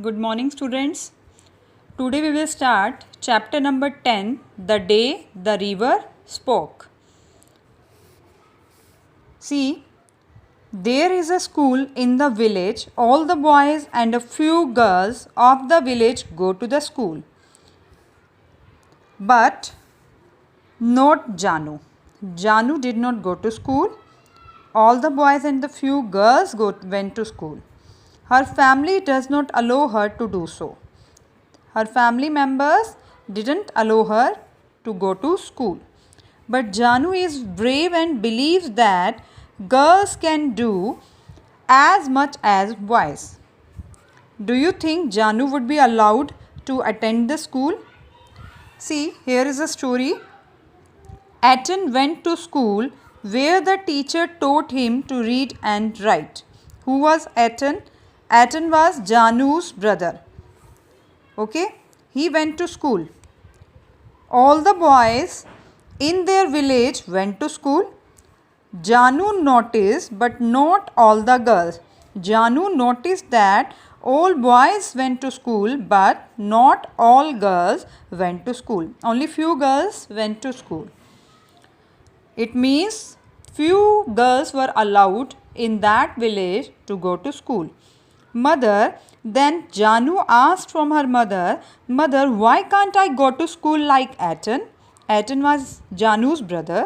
Good morning, students. Today we will start chapter number 10, The Day the River Spoke. See, there is a school in the village. All the boys and a few girls of the village go to the school. But not Janu. Janu did not go to school. All the boys and the few girls went to school. Her family does not allow her to do so. Her family members didn't allow her to go to school. But Janu is brave and believes that girls can do as much as boys. Do you think Janu would be allowed to attend the school? See, here is a story. Ch-10 went to school where the teacher taught him to read and write. Who was Ch-10? Ch-10 was Janu's brother. Okay, he went to school. All the boys in their village went to school. Janu noticed, but not all the girls. Janu noticed that all boys went to school, but not all girls went to school. Only few girls went to school. It means few girls were allowed in that village to go to school. Then Janu asked from her mother, "Mother, why can't I go to school like Ch-10?" Ch-10 was Janu's brother.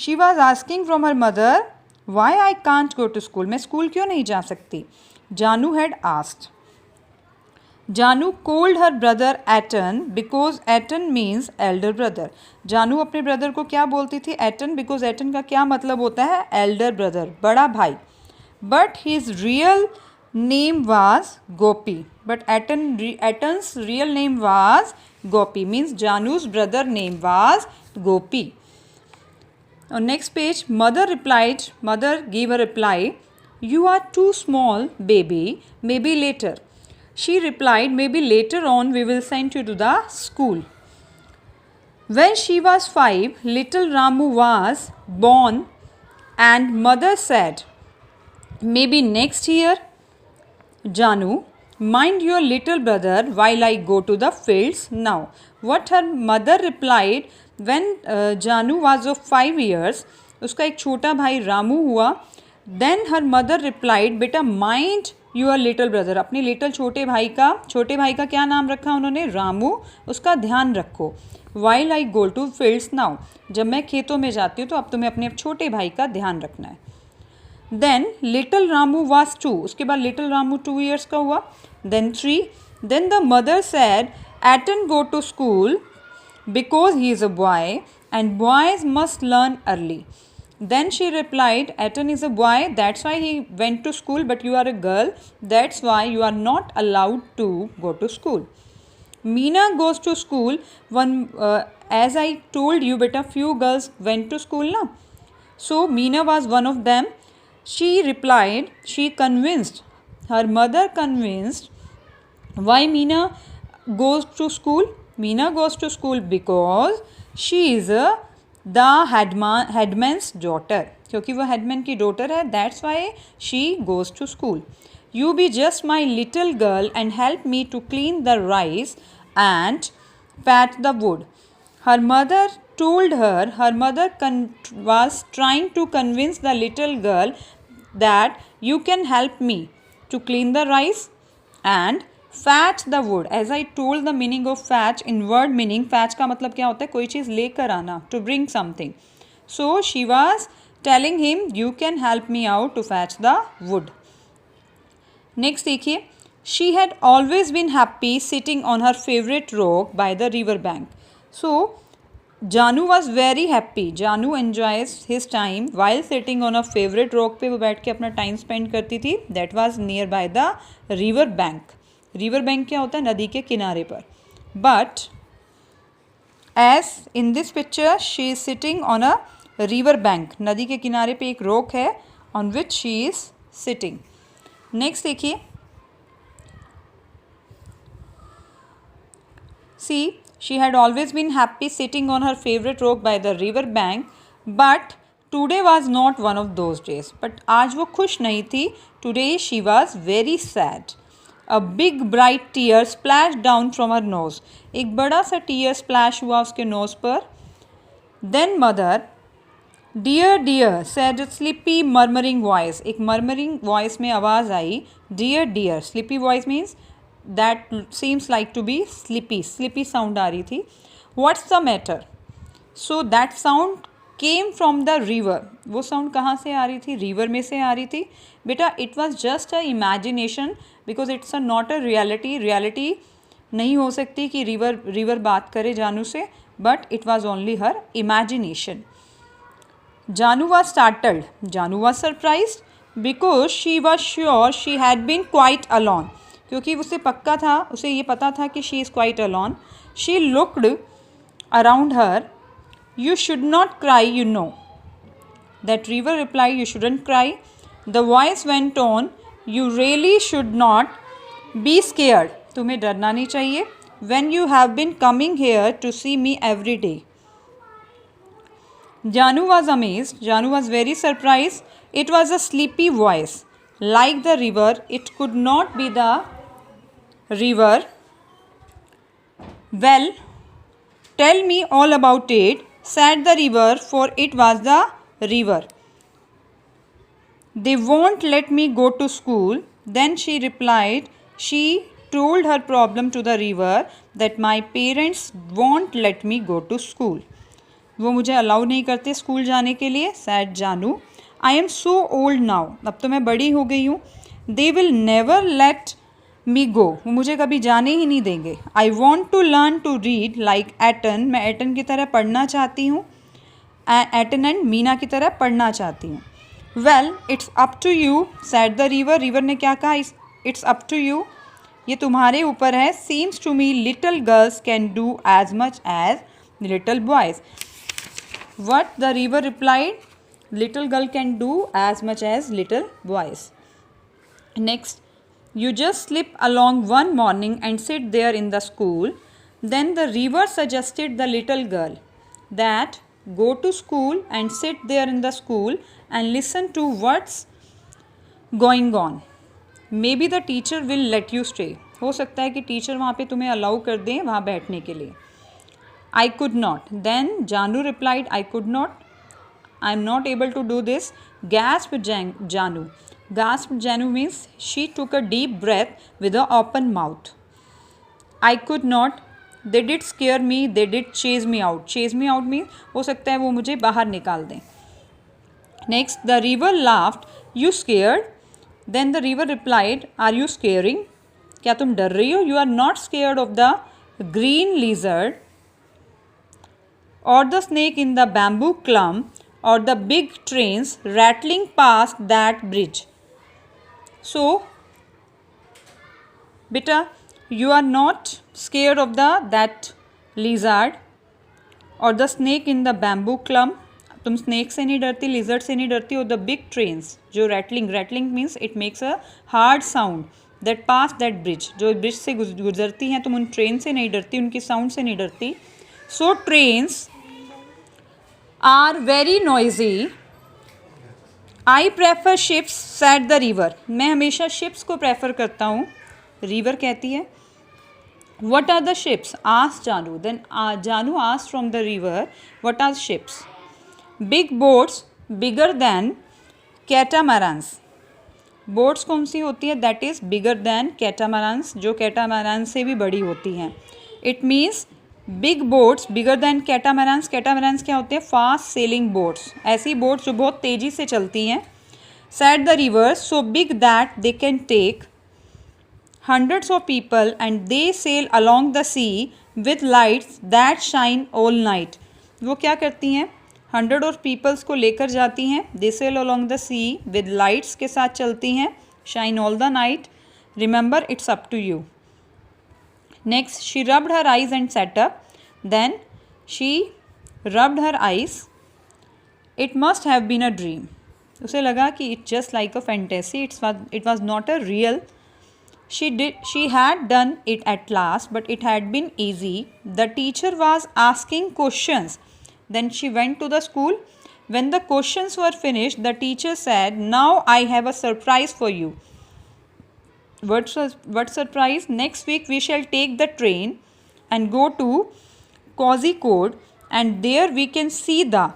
She was asking from her mother, why I can't go to school? मैं school क्यों नहीं जा सकती? Janu had asked. Janu called her brother Ch-10 because Ch-10 means elder brother. Janu अपने brother को क्या बोलती थी? Ch-10 because Ch-10 का क्या मतलब होता है? Elder brother, बड़ा भाई. But his real name was Gopi. But Ch-10's real name was Gopi. Means Janu's brother name was Gopi. On next page, mother gave a reply, "You are too small, baby, maybe later." She replied, "Maybe later on we will send you to the school." When she was 5, little Ramu was born and mother said, "Maybe next year." Janu, "Mind your little brother while I go to the fields now." What her mother replied when Janu was of 5 years, उसका एक छोटा भाई रामू हुआ. Then her mother replied, "बेटा mind your little brother." अपने little छोटे भाई का क्या नाम रखा उन्होंने? रामू. उसका ध्यान रखो. While I go to fields now. जब मैं खेतों में जाती हूँ तो अब तुम्हें अपने छोटे भाई का ध्यान रखना है. Then little Ramu was 2. उसके बाद little Ramu 2 years का हुआ. Then 3. Then the mother said, "Ch-10 go to school because he is a boy and boys must learn early." Then she replied, "Ch-10 is a boy, that's why he went to school, but you are a girl, that's why you are not allowed to go to school." Meena goes to school. As I told you, beta, few girls went to school na. So Meena was one of them. She replied, her mother convinced. Why Meena goes to school? Meena goes to school because she is the headman's daughter. क्योंकि वो headman की daughter है, that's why she goes to school. You be just my little girl and help me to clean the rice and pat the wood. Her mother told her, was trying to convince the little girl that you can help me to clean the rice and fetch the wood. As I told the meaning of fetch, in word meaning, fetch का मतलब क्या होता है? कोई चीज़ लेकर आना, to bring something. So she was telling him, you can help me out to fetch the wood. Next देखिए, she had always been happy sitting on her favorite rock by the river bank. So Janu was very happy. Janu enjoys his time while sitting on a favorite rock पे वो बैठ के अपना time spend करती थी. That was nearby the river bank. River bank क्या होता है? नदी के किनारे पर. But as in this picture, she is sitting on a river bank. नदी के किनारे पे एक rock है on which she is sitting. Next देखिए. See, she had always been happy sitting on her favorite rock by the river bank, but today was not one of those days. But आज वो खुश नहीं थी. Today she was very sad. A big bright tear splashed down from her nose. एक बड़ा सा tear splash हुआ उसके nose पर. Then mother, dear dear, said a sleepy murmuring voice. एक murmuring voice में आवाज़ आई. Dear dear, sleepy voice means that seems like to be sleepy. Sleepy sound आ रही थी. What's the matter? So that sound came from the river. वो sound कहाँ से आ रही थी? river में से आ रही थी. बेटा it was just a imagination because it's a not a reality. reality नहीं हो सकती कि river बात करे जानू से, but it was only her imagination. Janu was startled. Janu was surprised because she was sure she had been quite alone. क्योंकि उसे पक्का था, उसे ये पता था कि she is quite alone. She looked around her. You should not cry, you know. That river replied, you shouldn't cry. The voice went on, you really should not be scared. तुम्हें डरना नहीं चाहिए. When you have been coming here to see me every day. Janu was amazed. Janu was very surprised. It was a sleepy voice. Like the river, it could not be the river. Well, tell me all about it, said the river, for it was the river. They won't let me go to school. Then she replied, she told her problem to the river that my parents won't let me go to school. वो मुझे allow नहीं करते school जाने के लिए. Said Janu. I am so old now. अब तो मैं बड़ी हो गई हूँ. They will never let me go. वो मुझे कभी जाने ही नहीं देंगे. I want to learn to read like Eton. मैं एटन की तरह पढ़ना चाहती हूँ. एटन एंड मीना की तरह पढ़ना चाहती हूँ. Well it's up to you, said the river. River ने क्या कहा? It's up to you. ये तुम्हारे ऊपर है. Seems to me little girls can do as much as little boys. What the river replied, little girl can do as much as little boys. Next, you just slip along one morning and sit there in the school. Then the river suggested the little girl that go to school and sit there in the school and listen to what's going on. Maybe the teacher will let you stay. हो सकता है कि teacher वहाँ पे तुम्हें allow कर दें वहाँ बैठने के लिए. I could not. Then Janu replied, I could not. I am not able to do this. Gasped Janu. Gasped Janu means she took a deep breath with an open mouth. I could not. They did scare me. They did chase me out. Chase me out means हो सकता है वो मुझे बाहर निकाल दें. Next, the river laughed. You scared? Then the river replied, Are you scaring? क्या तुम डर रही हो? You are not scared of the green lizard or the snake in the bamboo clump or the big trains rattling past that bridge. So, beta, you are not scared of that lizard or the snake in the bamboo clump. तुम snake से नहीं डरती, lizard से नहीं डरती. और the big trains जो rattling means it makes a hard sound that pass that bridge. जो bridge से गुजरती हैं तुम उन train से नहीं डरती, उनकी sound से नहीं डरती. So trains are very noisy. I prefer ships, said the river. मैं हमेशा ships को prefer करता हूँ. River कहती है. What are the ships? Asked Janu. Then Janu asked from the river, what are ships? Big boats, bigger than catamarans. Boats कौन सी होती है? That is bigger than catamarans, जो catamarans से भी बड़ी होती हैं. It means big boats bigger than catamarans. Catamarans क्या होते हैं? Fast sailing boats. ऐसी बोट्स जो बहुत तेज़ी से चलती हैं. Said the river, so big that they can take hundreds of people and they sail along the sea with lights that shine all night. वो क्या करती हैं? 100 ऑफ पीपल्स को लेकर जाती हैं. They sail along the sea with lights के साथ चलती हैं. Shine all the night. Remember it's up to you. Next, she rubbed her eyes and sat up. Then she rubbed her eyes. It must have been a dream. उसे लगा कि it's just like a fantasy. It was not a real. She had done it at last, but it had been easy. The teacher was asking questions. Then she went to the school. When the questions were finished, the teacher said, Now I have a surprise for you. what surprise? Next week we shall take the train and go to Kozhikode, and there we can see the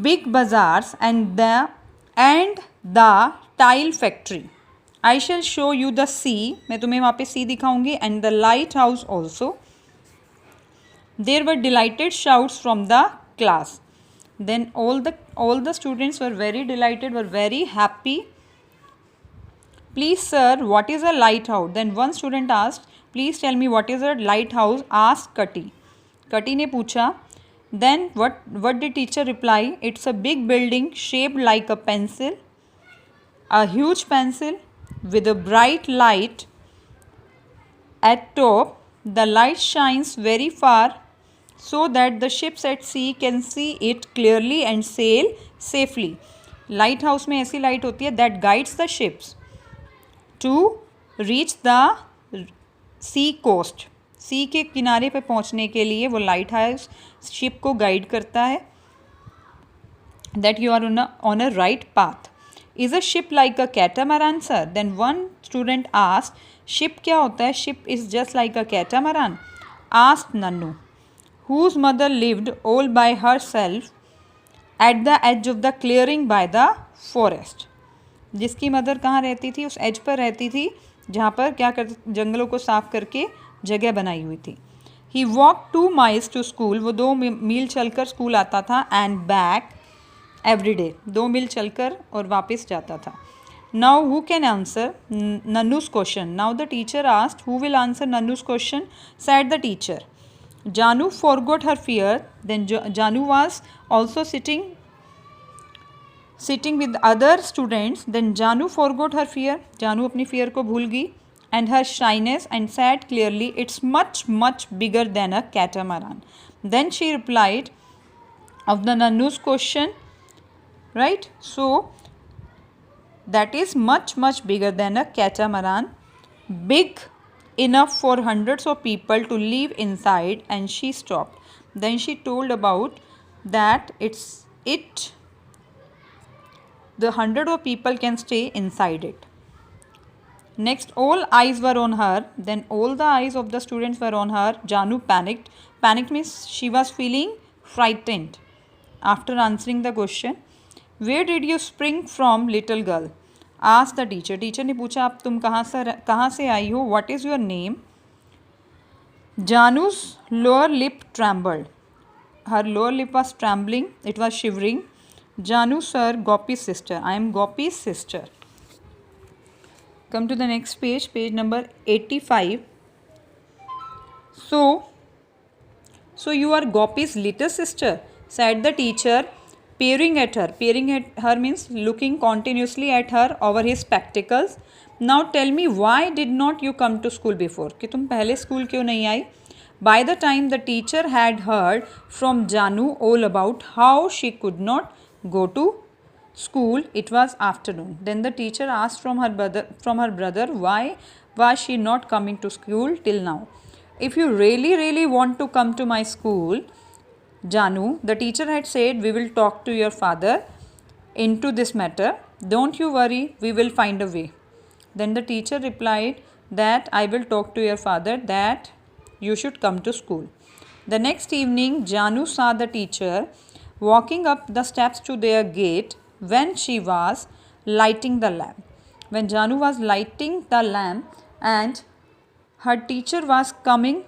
big bazaars and the tile factory. I shall show you the sea. मैं तुम्हें वहाँ पे sea दिखाऊंगी, and the lighthouse also. There were delighted shouts from the class. Then all the students were very delighted, were very happy. Please sir, what is a lighthouse? Then one student asked, please tell me what is a lighthouse? Asked Kati. Kati ने पूछा. Then what did teacher reply? It's a big building shaped like a pencil, a huge pencil with a bright light at top. The light shines very far so that the ships at sea can see it clearly and sail safely. Lighthouse में ऐसी light होती है that guides the ships to reach the sea coast. सी के किनारे पे पहुंचने के लिए वो लाइट हाउस शिप को गाइड करता है. That you are on a right path. Is a ship like a catamaran sir? Then one student asked, ship क्या होता है? Ship is just like a catamaran. Asked Nannu, whose mother lived all by herself at the edge of the clearing by the forest. जिसकी mother कहाँ रहती थी? उस as per रहती थी जहाँ पर क्या कर जंगलों को साफ करके जगह बनाई हुई थी. He walk 2 miles to school. वो 2 मील चलकर स्कूल आता था. And back every day. 2 मील चलकर और वापस जाता था. Now who can answer Nannu's question? Now the teacher asked, who will answer Nannu's question? Said the teacher. Janu forgot her fear. Then Janu was also sitting with other students. Then Janu forgot her fear. Janu अपनी fear को भूल गई and her shyness and said clearly, it's much bigger than a catamaran. Then she replied of the Nannu's question, right? So that is much bigger than a catamaran, big enough for hundreds of people to live inside. And she stopped. Then she told about that the 100 of people can stay inside it. Next, all eyes were on her. Then all the eyes of the students were on her. Janu panicked. Panicked means she was feeling frightened after answering the question. Where did you spring from, little girl? Asked the teacher. Teacher ने पूछा, आप तुम कहाँ से आई हो? What is your name? Janu's lower lip trembled. Her lower lip was trembling. It was shivering. Janu sir, Gopi's sister. I am Gopi's sister. Come to the next page, page number 85. So you are Gopi's little sister, said the teacher, peering at her. Peering at her means looking continuously at her over his spectacles. Now tell me, why did not you come to school before? कि तुम पहले school क्यों नहीं आई? By the time the teacher had heard from Janu all about how she could not go to school, it was afternoon. Then the teacher asked from her brother why was she not coming to school till now. If you really want to come to my school, Janu, the teacher had said, we will talk to your father into this matter. Don't you worry, we will find a way. Then the teacher replied that I will talk to your father that you should come to school. The next evening, Janu saw the teacher walking up the steps to their gate when she was lighting the lamp. When Janu was lighting the lamp and her teacher was coming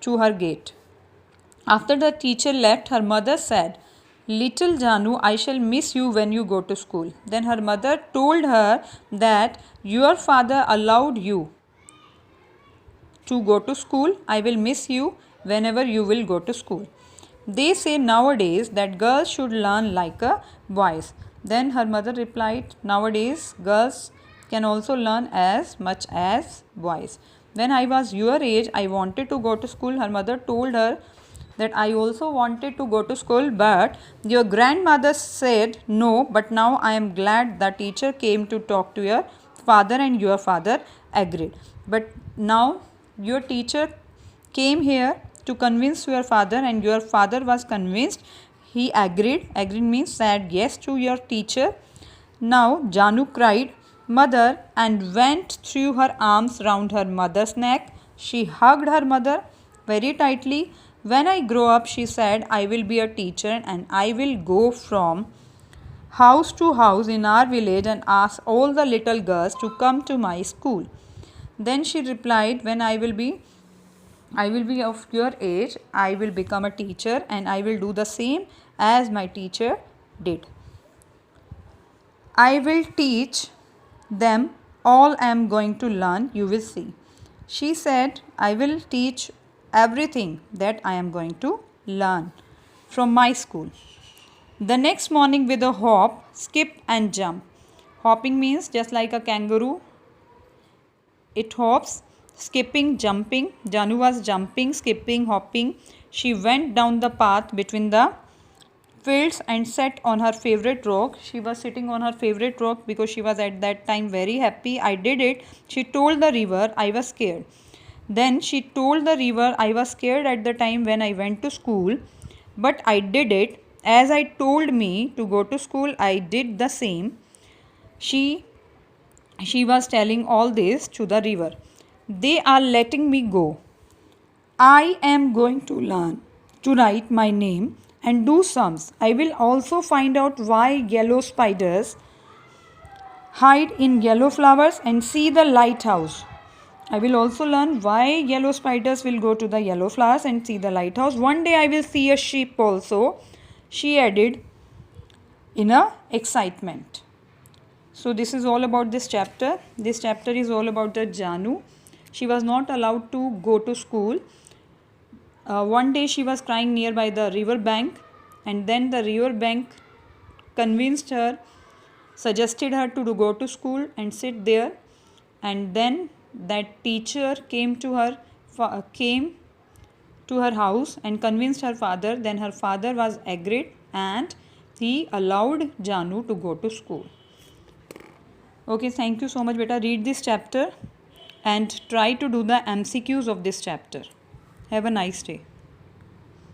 to her gate. After the teacher left, her mother said, little Janu, I shall miss you when you go to school. Then her mother told her that your father allowed you to go to school. I will miss you whenever you will go to school. They say nowadays that girls should learn like a boys. Then her mother replied, nowadays girls can also learn as much as boys. When I was your age, I wanted to go to school. Her mother told her that I also wanted to go to school, but your grandmother said no. But now I am glad the teacher came to talk to your father and your father agreed. But now your teacher came here to convince your father and your father was convinced. He agreed. Agreed means said yes to your teacher. Now Janu cried mother and went threw her arms round her mother's neck. She hugged her mother very tightly. When I grow up, she said, I will be a teacher and I will go from house to house in our village and ask all the little girls to come to my school. Then she replied, when I will be of your age, I will become a teacher and I will do the same as my teacher did. I will teach them all I am going to learn, you will see. She said, I will teach everything that I am going to learn from my school. The next morning, with a hop, skip and jump. Hopping means just like a kangaroo, it hops. Skipping, jumping. Janu was jumping, skipping, hopping. She went down the path between the fields and sat on her favorite rock. She was sitting on her favorite rock because she was at that time very happy. I did it. She told the river, I was scared. Then she told the river, I was scared at the time when I went to school, but I did it. As I told me to go to school, I did the same. She was telling all this to the river. They are letting me go. I am going to learn to write my name and do sums. I will also find out why yellow spiders hide in yellow flowers and see the lighthouse. I will also learn why yellow spiders will go to the yellow flowers and see the lighthouse. One day I will see a sheep also, she added in a excitement. So this is all about this chapter. This chapter is all about the Janu. She was not allowed to go to school. One day she was crying nearby the river bank, and then the river bank convinced her, suggested her to go to school and sit there, and then that teacher came to her house and convinced her father. Then her father was agreed and he allowed Janu to go to school. Okay, thank you so much, beta. Read this chapter and try to do the MCQs of this chapter. Have a nice day.